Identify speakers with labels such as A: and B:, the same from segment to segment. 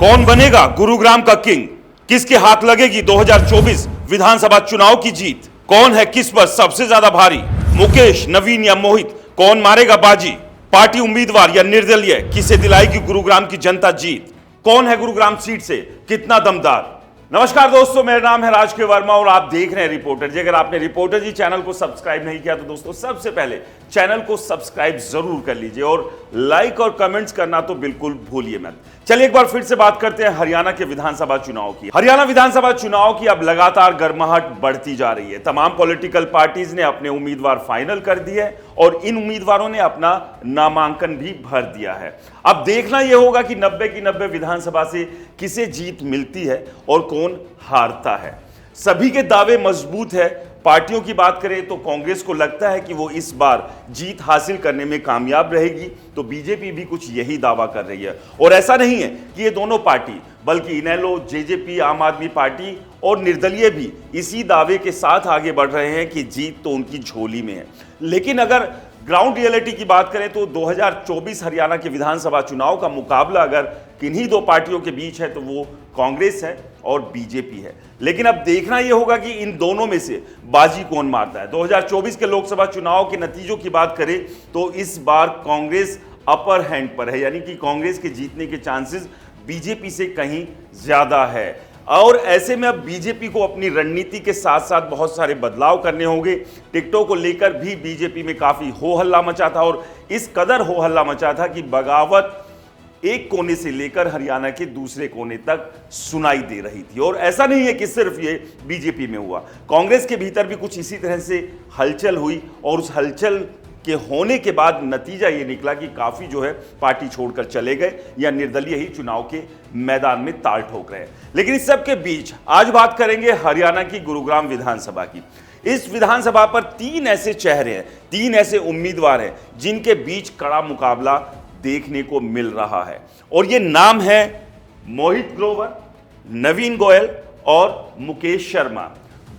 A: कौन बनेगा गुरुग्राम का किंग? किसके हाथ लगेगी 2024 विधानसभा चुनाव की जीत? कौन है किस पर सबसे ज्यादा भारी? मुकेश, नवीन या मोहित? कौन मारेगा बाजी? पार्टी उम्मीदवार या निर्दलीय? किसे दिलाएगी गुरुग्राम की जनता जीत? कौन है गुरुग्राम सीट से कितना दमदार? नमस्कार दोस्तों, मेरा नाम है राज के वर्मा और आप देख रहे हैं रिपोर्टर जी। अगर आपने रिपोर्टर जी चैनल को सब्सक्राइब नहीं किया तो दोस्तों सबसे पहले चैनल को सब्सक्राइब जरूर कर लीजिए और लाइक और कमेंट्स करना तो बिल्कुल भूलिए मत। चलिए एक बार फिर से बात करते हैं हरियाणा के विधानसभा चुनाव की। हरियाणा विधानसभा चुनाव की अब लगातार गर्माहट बढ़ती जा रही है। तमाम पॉलिटिकल पार्टीज ने अपने उम्मीदवार फाइनल कर दिए और इन उम्मीदवारों ने अपना नामांकन भी भर दिया है। अब देखना यह होगा कि 90 की 90 विधानसभा से किसे जीत मिलती है और कौन हारता है। सभी के दावे मजबूत है। पार्टियों की बात करें तो कांग्रेस को लगता है कि वो इस बार जीत हासिल करने में कामयाब रहेगी, तो बीजेपी भी कुछ यही दावा कर रही है। और ऐसा नहीं है कि ये दोनों पार्टी, बल्कि इनेलो, जेजेपी, आम आदमी पार्टी और निर्दलीय भी इसी दावे के साथ आगे बढ़ रहे हैं कि जीत तो उनकी झोली में है। लेकिन अगर ग्राउंड रियलिटी की बात करें तो 2024 हरियाणा के विधानसभा चुनाव का मुकाबला अगर किन्हीं दो पार्टियों के बीच है तो वो कांग्रेस है और बीजेपी है। लेकिन अब देखना यह होगा कि इन दोनों में से बाजी कौन मारता है। 2024 के लोकसभा चुनाव के नतीजों की बात करें तो इस बार कांग्रेस अपर हैंड पर है, यानी कि कांग्रेस के जीतने के चांसेस बीजेपी से कहीं ज्यादा है। और ऐसे में अब बीजेपी को अपनी रणनीति के साथ साथ बहुत सारे बदलाव करने होंगे। टिकटों को लेकर भी बीजेपी में काफी हो हल्ला मचा था और इस कदर हो हल्ला मचा था कि बगावत एक कोने से लेकर हरियाणा के दूसरे कोने तक सुनाई दे रही थी। और ऐसा नहीं है कि सिर्फ ये बीजेपी में हुआ, कांग्रेस के भीतर भी कुछ इसी तरह से हलचल हुई और उस हलचल के होने के बाद नतीजा ये निकला कि काफी जो है पार्टी छोड़कर चले गए या निर्दलीय ही चुनाव के मैदान में ताल ठोक रहे हैं। लेकिन इस सब के बीच आज बात करेंगे हरियाणा की गुरुग्राम विधानसभा की। इस विधानसभा पर तीन ऐसे चेहरे हैं, तीन ऐसे उम्मीदवार हैं जिनके बीच कड़ा मुकाबला देखने को मिल रहा है। और ये नाम है मोहित ग्रोवर, नवीन गोयल और मुकेश शर्मा।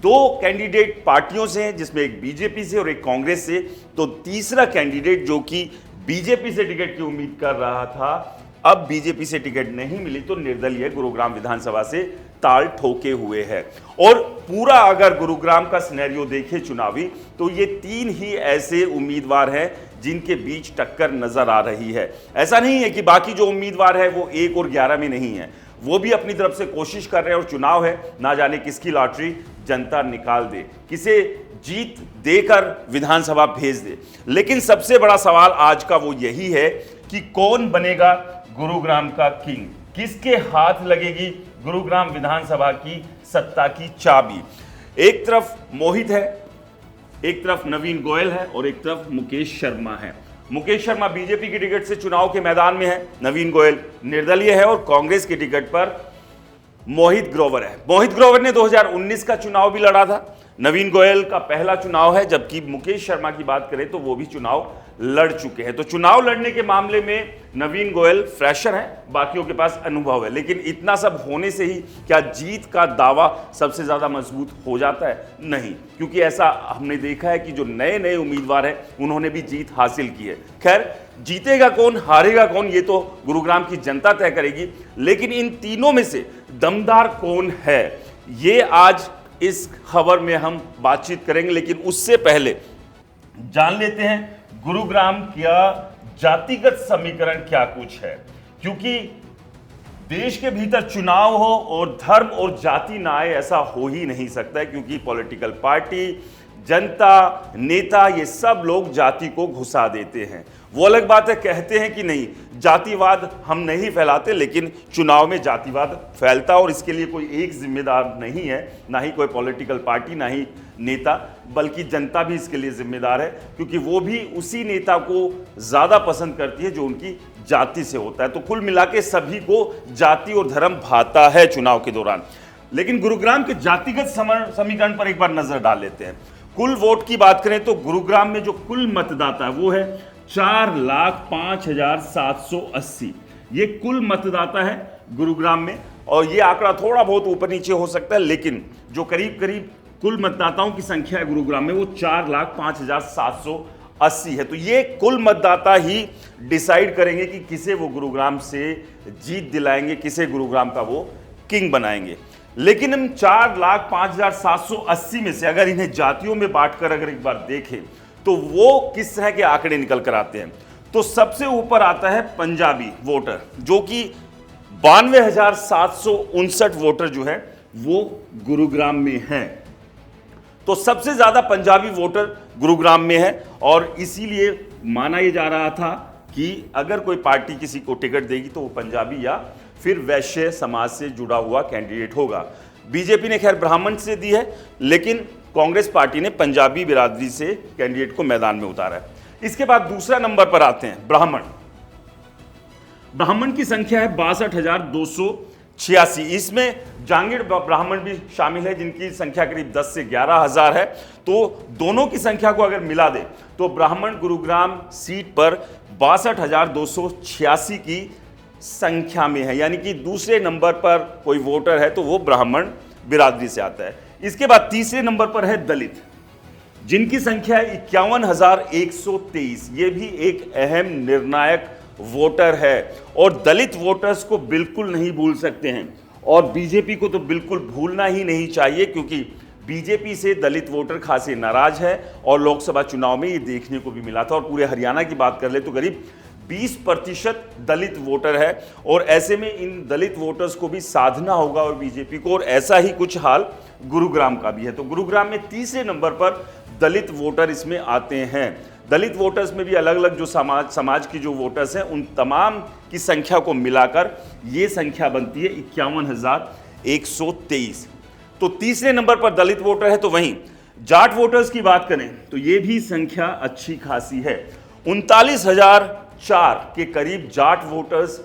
A: दो कैंडिडेट पार्टियों से हैं, जिसमें एक बीजेपी से और एक कांग्रेस से। तो तीसरा कैंडिडेट जो कि बीजेपी से टिकट की उम्मीद कर रहा था, अब बीजेपी से टिकट नहीं मिली तो निर्दलीय गुरुग्राम विधानसभा से ताल ठोके हुए है। और पूरा अगर गुरुग्राम का सिनेरियो देखें चुनावी, तो ये तीन ही ऐसे उम्मीदवार हैं जिनके बीच टक्कर नजर आ रही है। ऐसा नहीं है कि बाकी जो उम्मीदवार है वो 1 और 11 में नहीं है, वो भी अपनी तरफ से कोशिश कर रहे हैं। और चुनाव है, ना जाने किसकी लॉटरी जनता निकाल दे, किसे जीत देकर विधानसभा भेज दे। लेकिन सबसे बड़ा सवाल आज का वो यही है कि कौन बनेगा गुरुग्राम का किंग? किसके हाथ लगेगी गुरुग्राम विधानसभा की सत्ता की चाबी? एक तरफ मोहित है, एक तरफ नवीन गोयल है और एक तरफ मुकेश शर्मा है। मुकेश शर्मा बीजेपी की टिकट से चुनाव के मैदान में है, नवीन गोयल निर्दलीय है और कांग्रेस की टिकट पर मोहित ग्रोवर है। मोहित ग्रोवर ने 2019 का चुनाव भी लड़ा था। नवीन गोयल का पहला चुनाव है, जबकि मुकेश शर्मा की बात करें तो वो भी चुनाव लड़ चुके हैं। तो चुनाव लड़ने के मामले में नवीन गोयल फ्रेशर है, बाकियों के पास अनुभव है। लेकिन इतना सब होने से ही क्या जीत का दावा सबसे ज्यादा मजबूत हो जाता है? नहीं, क्योंकि ऐसा हमने देखा है कि जो नए नए उम्मीदवार हैं उन्होंने भी जीत हासिल की है। खैर, जीतेगा कौन, हारेगा कौन, ये तो गुरुग्राम की जनता तय करेगी। लेकिन इन तीनों में से दमदार कौन है, ये आज इस खबर में हम बातचीत करेंगे। लेकिन उससे पहले जान लेते हैं गुरुग्राम का जातिगत समीकरण क्या कुछ है, क्योंकि देश के भीतर चुनाव हो और धर्म और जाति ना आए, ऐसा हो ही नहीं सकता है। क्योंकि पॉलिटिकल पार्टी, जनता, नेता, ये सब लोग जाति को घुसा देते हैं। वो अलग बात है, कहते हैं कि नहीं जातिवाद हम नहीं फैलाते, लेकिन चुनाव में जातिवाद फैलता और इसके लिए कोई एक जिम्मेदार नहीं है, ना ही कोई पॉलिटिकल पार्टी, ना ही नेता, बल्कि जनता भी इसके लिए जिम्मेदार है। क्योंकि वो भी उसी नेता को ज्यादा पसंद करती है जो उनकी जाति से होता है। तो कुल मिला के सभी को जाति और धर्म भाता है चुनाव के दौरान। लेकिन गुरुग्राम के जातिगत समीकरण पर एक बार नजर डाल लेते हैं। कुल वोट की बात करें तो गुरुग्राम में जो कुल मतदाता है वो है 4,05,780। ये कुल मतदाता है गुरुग्राम में। और ये आंकड़ा थोड़ा बहुत ऊपर नीचे हो सकता है, लेकिन जो करीब करीब कुल मतदाताओं की संख्या है गुरुग्राम में वो 4,05,780 है। तो ये कुल मतदाता ही डिसाइड करेंगे कि किसे वो गुरुग्राम से जीत दिलाएंगे, किसे गुरुग्राम का वो किंग बनाएंगे। लेकिन हम 4,05,780 में से अगर इन्हें जातियों में बांटकर अगर एक बार देखें तो वो किस तरह के आंकड़े निकल कर आते हैं। तो सबसे ऊपर आता है पंजाबी वोटर, जो कि 92,759 वोटर जो है वो गुरुग्राम में हैं। तो सबसे ज्यादा पंजाबी वोटर गुरुग्राम में है और इसीलिए माना यह जा रहा था कि अगर कोई पार्टी किसी को टिकट देगी तो वो पंजाबी या फिर वैश्य समाज से जुड़ा हुआ कैंडिडेट होगा। बीजेपी ने खैर ब्राह्मण से दी है, लेकिन कांग्रेस पार्टी ने पंजाबी बिरादरी से कैंडिडेट को मैदान में उतारा है। इसके बाद दूसरा नंबर पर आते हैं ब्राह्मण। ब्राह्मण की संख्या है 62,286। इसमें जांगीड़ ब्राह्मण भी शामिल है, जिनकी संख्या करीब 10 से 11,000 है। तो दोनों की संख्या को अगर मिला दे तो ब्राह्मण गुरुग्राम सीट पर 62,286 की संख्या में है, यानी कि दूसरे नंबर पर कोई वोटर है तो वो ब्राह्मण बिरादरी से आता है। इसके बाद तीसरे नंबर पर है दलित, जिनकी संख्या है 51,123। ये भी एक अहम निर्णायक वोटर है और दलित वोटर्स को बिल्कुल नहीं भूल सकते हैं और बीजेपी को तो बिल्कुल भूलना ही नहीं चाहिए, क्योंकि बीजेपी से दलित वोटर खासे नाराज है और लोकसभा चुनाव में ये देखने को भी मिला था। और पूरे हरियाणा की बात कर ले तो करीब 20% दलित वोटर है और ऐसे में इन दलित वोटर्स को भी साधना होगा और बीजेपी को, और ऐसा ही कुछ हाल गुरुग्राम का भी है। तो गुरुग्राम में तीसरे नंबर पर दलित वोटर इसमें आते हैं। दलित वोटर्स में भी अलग अलग जो समाज की जो वोटर्स हैं उन तमाम की संख्या को मिलाकर ये संख्या बनती है 51,123। तो तीसरे नंबर पर दलित वोटर है। तो वहीं जाट वोटर्स की बात करें तो ये भी संख्या अच्छी खासी है, 39,004 के करीब जाट वोटर्स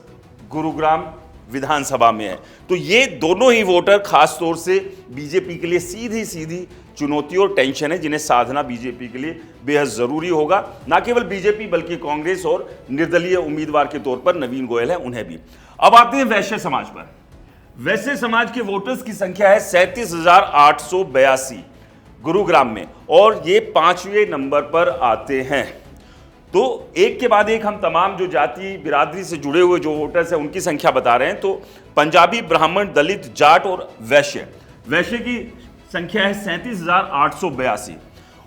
A: गुरुग्राम विधानसभा में है। तो ये दोनों ही वोटर खास तौर से बीजेपी के लिए सीधी सीधी चुनौती और टेंशन है, जिन्हें साधना बीजेपी के लिए बेहद जरूरी होगा। ना केवल बीजेपी बल्कि कांग्रेस और निर्दलीय उम्मीदवार के तौर पर नवीन गोयल है, उन्हें भी। अब आते हैं वैश्य समाज पर। वैश्य समाज के वोटर्स की संख्या है 37,882 गुरुग्राम में और ये 5वें नंबर पर आते हैं। तो एक के बाद एक हम तमाम जो जाति बिरादरी से जुड़े हुए जो वोटर्स हैं उनकी संख्या बता रहे हैं। तो पंजाबी, ब्राह्मण, दलित, जाट और वैश्य की संख्या है 37,882।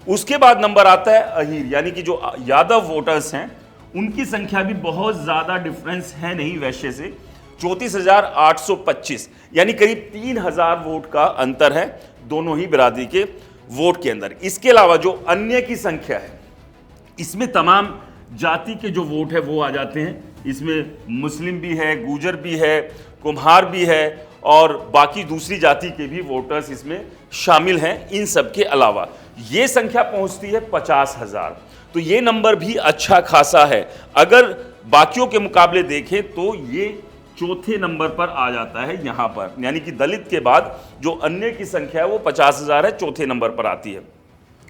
A: उसके बाद नंबर आता है अहीर, यानी कि जो यादव वोटर्स हैं उनकी संख्या भी बहुत ज्यादा डिफरेंस है नहीं वैश्य से, 34,825, यानी करीब 3,000 वोट का अंतर है दोनों ही बिरादरी के वोट के अंदर। इसके अलावा जो अन्य की संख्या है इसमें तमाम जाति के जो वोट है वो आ जाते हैं। इसमें मुस्लिम भी है, गुजर भी है, कुम्हार भी है और बाकी दूसरी जाति के भी वोटर्स इसमें शामिल हैं। इन सब के अलावा ये संख्या पहुंचती है 50,000। तो ये नंबर भी अच्छा खासा है। अगर बाकियों के मुकाबले देखें तो ये चौथे नंबर पर आ जाता है यहां पर, यानी कि दलित के बाद जो अन्य की संख्या है वो 50,000 है, चौथे नंबर पर आती है।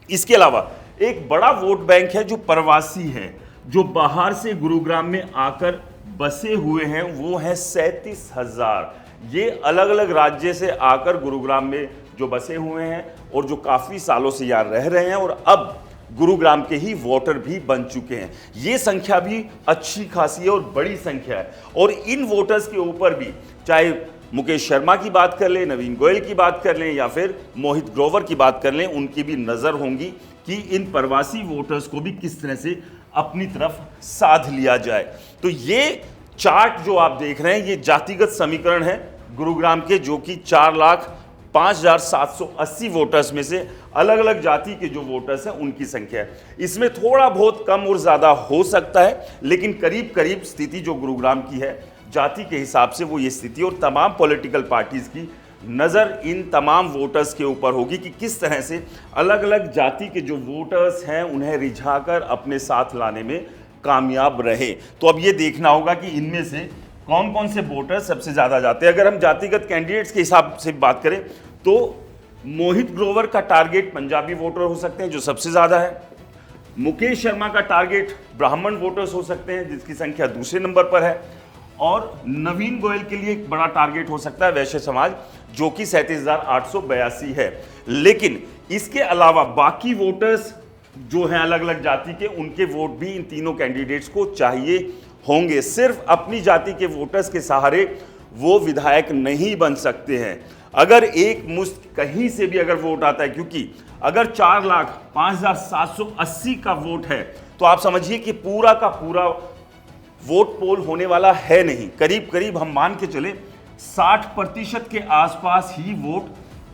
A: इसके अलावा एक बड़ा वोट बैंक है जो प्रवासी है, जो बाहर से गुरुग्राम में आकर बसे हुए हैं, वो है 37,000। ये अलग अलग राज्य से आकर गुरुग्राम में जो बसे हुए हैं और जो काफी सालों से यहाँ रह रहे हैं और अब गुरुग्राम के ही वोटर भी बन चुके हैं। ये संख्या भी अच्छी खासी है और बड़ी संख्या है। और इन वोटर्स के ऊपर भी चाहे मुकेश शर्मा की बात कर लें, नवीन गोयल की बात कर लें या फिर मोहित ग्रोवर की बात कर लें, उनकी भी नजर होंगी कि इन प्रवासी वोटर्स को भी किस तरह से अपनी तरफ साध लिया जाए। तो ये चार्ट जो आप देख रहे हैं ये जातिगत समीकरण है गुरुग्राम के, जो कि 4,05,780 वोटर्स में से अलग अलग जाति के जो वोटर्स हैं उनकी संख्या है। इसमें थोड़ा बहुत कम और ज्यादा हो सकता है, लेकिन करीब करीब स्थिति जो गुरुग्राम की है जाति के हिसाब से वो ये स्थिति, और तमाम पॉलिटिकल पार्टीज की नज़र इन तमाम वोटर्स के ऊपर होगी कि किस तरह से अलग अलग जाति के जो वोटर्स हैं उन्हें रिझाकर अपने साथ लाने में कामयाब रहे। तो अब ये देखना होगा कि इनमें से कौन कौन से वोटर सबसे ज़्यादा जाते हैं। अगर हम जातिगत कैंडिडेट्स के हिसाब से बात करें तो मोहित ग्रोवर का टारगेट पंजाबी वोटर हो सकते हैं जो सबसे ज़्यादा है। मुकेश शर्मा का टारगेट ब्राह्मण वोटर्स हो सकते हैं जिसकी संख्या दूसरे नंबर पर है, और नवीन गोयल के लिए एक बड़ा टारगेट हो सकता है वैश्य समाज जो कि 37,882 है। लेकिन इसके अलावा बाकी वोटर्स जो हैं अलग अलग जाति के, उनके वोट भी इन तीनों कैंडिडेट्स को चाहिए होंगे। सिर्फ अपनी जाति के वोटर्स के सहारे वो विधायक नहीं बन सकते हैं। अगर एक मुश्त कहीं से भी अगर वोट आता है, क्योंकि अगर 4,05,780 का वोट है तो आप समझिए कि पूरा का पूरा वोट पोल होने वाला है नहीं। करीब करीब हम मान के चले 60% के आसपास ही वोट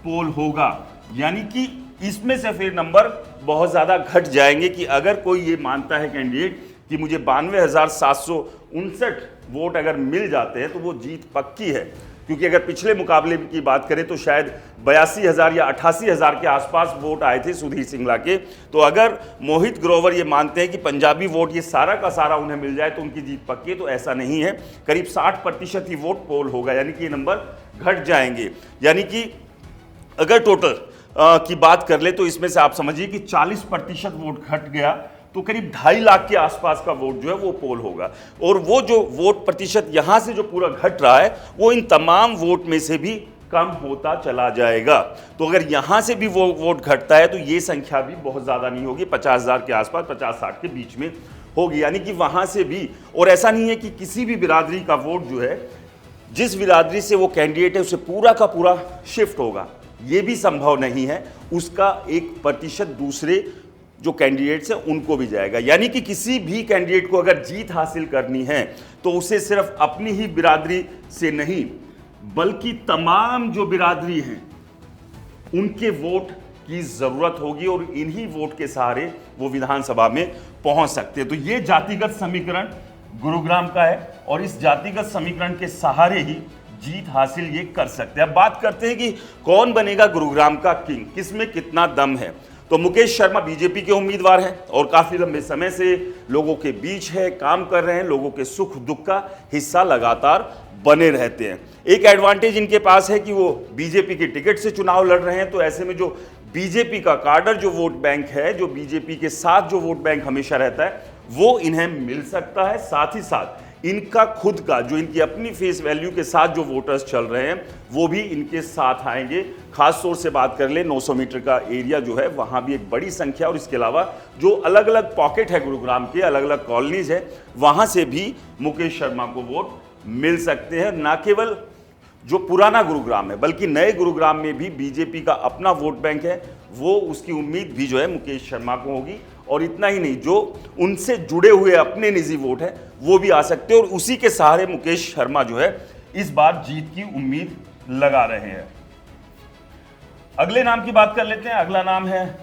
A: पोल होगा, यानी कि इसमें से फिर नंबर बहुत ज्यादा घट जाएंगे कि अगर कोई ये मानता है कैंडिडेट कि मुझे 92,759 वोट अगर मिल जाते हैं तो वो जीत पक्की है। क्योंकि अगर पिछले मुकाबले की बात करें तो शायद 82,000 या 88,000 के आसपास वोट आए थे सुधीर सिंगला के। तो अगर मोहित ग्रोवर ये मानते हैं कि पंजाबी वोट ये सारा का सारा उन्हें मिल जाए तो उनकी जीत पक्की है, तो ऐसा नहीं है। करीब 60% ही वोट पोल होगा, यानी कि ये नंबर घट जाएंगे। यानी कि अगर टोटल की बात कर ले तो इसमें से आप समझिए कि 40% वोट घट गया तो करीब 2.5 लाख के आसपास का वोट जो है वो पोल होगा। और वो जो वोट प्रतिशत यहां से जो पूरा घट रहा है वो इन तमाम वोट में से भी कम होता चला जाएगा। तो अगर यहां से भी वो वोट घटता है तो ये संख्या भी बहुत ज्यादा नहीं होगी, 50,000 के आसपास, 50-60 के बीच में होगी। यानी कि वहां से भी, और ऐसा नहीं है कि किसी भी बिरादरी का वोट जो है, जिस बिरादरी से वो कैंडिडेट है उसे पूरा का पूरा शिफ्ट होगा, ये भी संभव नहीं है। उसका 1% दूसरे जो कैंडिडेट्स हैं उनको भी जाएगा। यानी कि किसी भी कैंडिडेट को अगर जीत हासिल करनी है तो उसे सिर्फ अपनी ही बिरादरी से नहीं बल्कि तमाम जो बिरादरी हैं उनके वोट की जरूरत होगी, और इन्हीं वोट के सहारे वो विधानसभा में पहुंच सकते हैं। तो ये जातिगत समीकरण गुरुग्राम का है और इस जातिगत समीकरण के सहारे ही जीत हासिल ये कर सकते हैं। अब बात करते हैं कि कौन बनेगा गुरुग्राम का किंग, किसमें कितना दम है। तो मुकेश शर्मा बीजेपी के उम्मीदवार हैं और काफी लंबे समय से लोगों के बीच है, काम कर रहे हैं, लोगों के सुख दुख का हिस्सा लगातार बने रहते हैं। एक एडवांटेज इनके पास है कि वो बीजेपी की टिकट से चुनाव लड़ रहे हैं, तो ऐसे में जो बीजेपी का कार्डर जो वोट बैंक है, जो बीजेपी के साथ जो वोट बैंक हमेशा रहता है, वो इन्हें मिल सकता है। साथ ही साथ इनका खुद का जो इनकी अपनी फेस वैल्यू के साथ जो वोटर्स चल रहे हैं वो भी इनके साथ आएंगे। खास तौर से बात कर ले 900 मीटर का एरिया जो है वहां भी एक बड़ी संख्या, और इसके अलावा जो अलग अलग पॉकेट है गुरुग्राम के, अलग अलग कॉलोनीज है, वहां से भी मुकेश शर्मा को वोट मिल सकते हैं। ना केवल जो पुराना गुरुग्राम है बल्कि नए गुरुग्राम में भी बीजेपी का अपना वोट बैंक है, वो उसकी उम्मीद भी जो है मुकेश शर्मा को होगी। और इतना ही नहीं, जो उनसे जुड़े हुए अपने निजी वोट है वो भी आ सकते हैं, और उसी के सहारे मुकेश शर्मा जो है इस बार जीत की उम्मीद लगा रहे हैं। अगले नाम की बात कर लेते हैं। अगला नाम है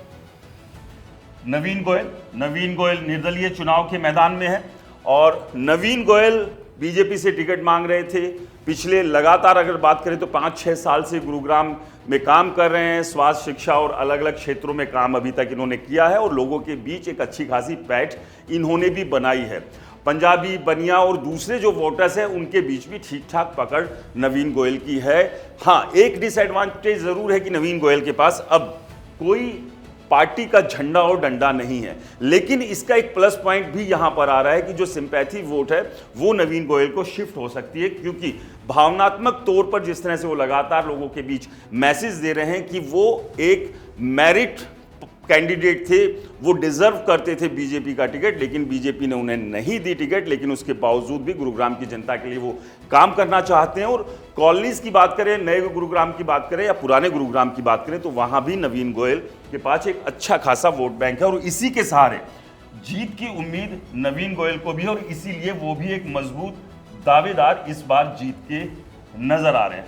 A: नवीन गोयल। नवीन गोयल निर्दलीय चुनाव के मैदान में है और नवीन गोयल बीजेपी से टिकट मांग रहे थे। पिछले लगातार अगर बात करें तो 5-6 साल से गुरुग्राम में काम कर रहे हैं। स्वास्थ्य, शिक्षा और अलग अलग क्षेत्रों में काम अभी तक इन्होंने किया है और लोगों के बीच एक अच्छी खासी पैठ इन्होंने भी बनाई है। पंजाबी, बनिया और दूसरे जो वोटर्स हैं उनके बीच भी ठीक ठाक पकड़ नवीन गोयल की है। हाँ, एक डिसएडवांटेज जरूर है कि नवीन गोयल के पास अब कोई पार्टी का झंडा और डंडा नहीं है, लेकिन इसका एक प्लस पॉइंट भी यहां पर आ रहा है कि जो सिंपैथी वोट है वो नवीन गोयल को शिफ्ट हो सकती है, क्योंकि भावनात्मक तौर पर जिस तरह से वो लगातार लोगों के बीच मैसेज दे रहे हैं कि वो एक मेरिट कैंडिडेट थे, वो डिजर्व करते थे बीजेपी का टिकट, लेकिन बीजेपी ने उन्हें नहीं दी टिकट। लेकिन उसके बावजूद भी गुरुग्राम की जनता के लिए वो काम करना चाहते हैं। और कॉलोनीज की बात करें, नए गुरुग्राम की बात करें या पुराने गुरुग्राम की बात करें, तो वहां भी नवीन गोयल के पास एक अच्छा खासा वोट बैंक है और इसी के सहारे जीत की उम्मीद नवीन गोयल को भी, और इसीलिए वो भी एक मजबूत दावेदार इस बार जीत के नजर आ रहे हैं।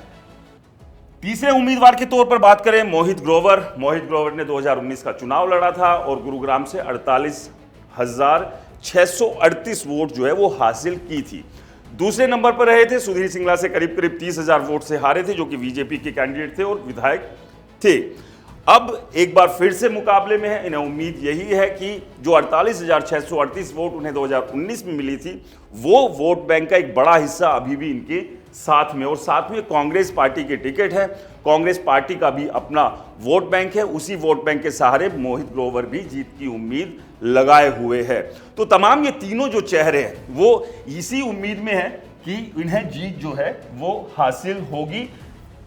A: तीसरे उम्मीदवार के तौर पर बात करें मोहित ग्रोवर। मोहित ग्रोवर ने 2019 का चुनाव लड़ा था और गुरुग्राम से 48,638 वोट जो है वो हासिल की थी। दूसरे नंबर पर रहे थे, सुधीर सिंगला से करीब करीब 30,000 वोट से हारे थे, जो कि बीजेपी के कैंडिडेट थे और विधायक थे। अब एक बार फिर से मुकाबले में है। इन्हें उम्मीद यही है कि जो 48,638 वोट उन्हें 2019 में मिली थी, वो वोट बैंक का एक बड़ा हिस्सा अभी भी इनके साथ में, और साथ में कांग्रेस पार्टी के टिकट है। कांग्रेस पार्टी का भी अपना वोट बैंक है। उसी वोट बैंक के सहारे मोहित ग्रोवर भी जीत की उम्मीद लगाए हुए है। तो तमाम ये तीनों जो चेहरे हैं वो इसी उम्मीद में है कि इन्हें जीत जो है वो हासिल होगी।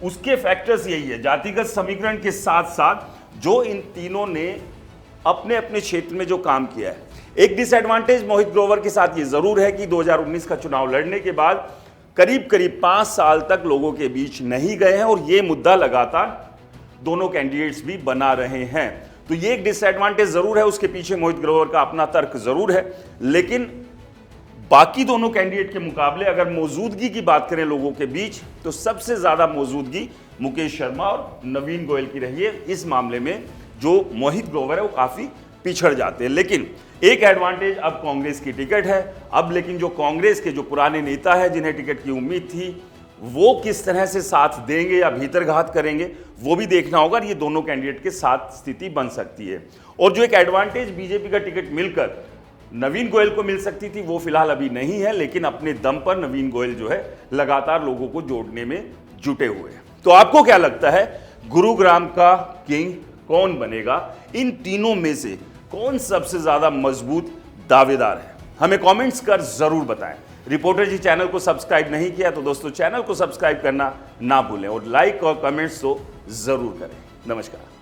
A: उसके फैक्टर्स यही है, जातिगत समीकरण के साथ साथ जो इन तीनों ने अपने अपने क्षेत्र में जो काम किया है। एक डिसएडवांटेज मोहित ग्रोवर के साथ ये जरूर है कि 2019 का चुनाव लड़ने के बाद करीब करीब 5 साल तक लोगों के बीच नहीं गए हैं और ये मुद्दा लगातार दोनों कैंडिडेट्स भी बना रहे हैं। तो ये एक डिसएडवांटेज जरूर है, उसके पीछे मोहित ग्रोवर का अपना तर्क जरूर है। लेकिन बाकी दोनों कैंडिडेट के मुकाबले अगर मौजूदगी की बात करें लोगों के बीच, तो सबसे ज्यादा मौजूदगी मुकेश शर्मा और नवीन गोयल की रही है। इस मामले में जो मोहित ग्रोवर है वो काफी पिछड़ जाते हैं। लेकिन एक एडवांटेज अब कांग्रेस की टिकट है। अब लेकिन जो कांग्रेस के जो पुराने नेता है जिन्हें टिकट की उम्मीद थी, वो किस तरह से साथ देंगे या भीतरघात करेंगे वो भी देखना होगा। ये दोनों कैंडिडेट के साथ स्थिति बन सकती है। और जो एक एडवांटेज बीजेपी का टिकट मिलकर नवीन गोयल को मिल सकती थी वो फिलहाल अभी नहीं है, लेकिन अपने दम पर नवीन गोयल जो है लगातार लोगों को जोड़ने में जुटे हुए हैं। तो आपको क्या लगता है गुरुग्राम का किंग कौन बनेगा? इन तीनों में से कौन सबसे ज्यादा मजबूत दावेदार है? हमें कमेंट्स कर जरूर बताएं। रिपोर्टर जी चैनल को सब्सक्राइब नहीं किया तो दोस्तों चैनल को सब्सक्राइब करना ना भूलें और लाइक और कमेंट्स तो जरूर करें। नमस्कार।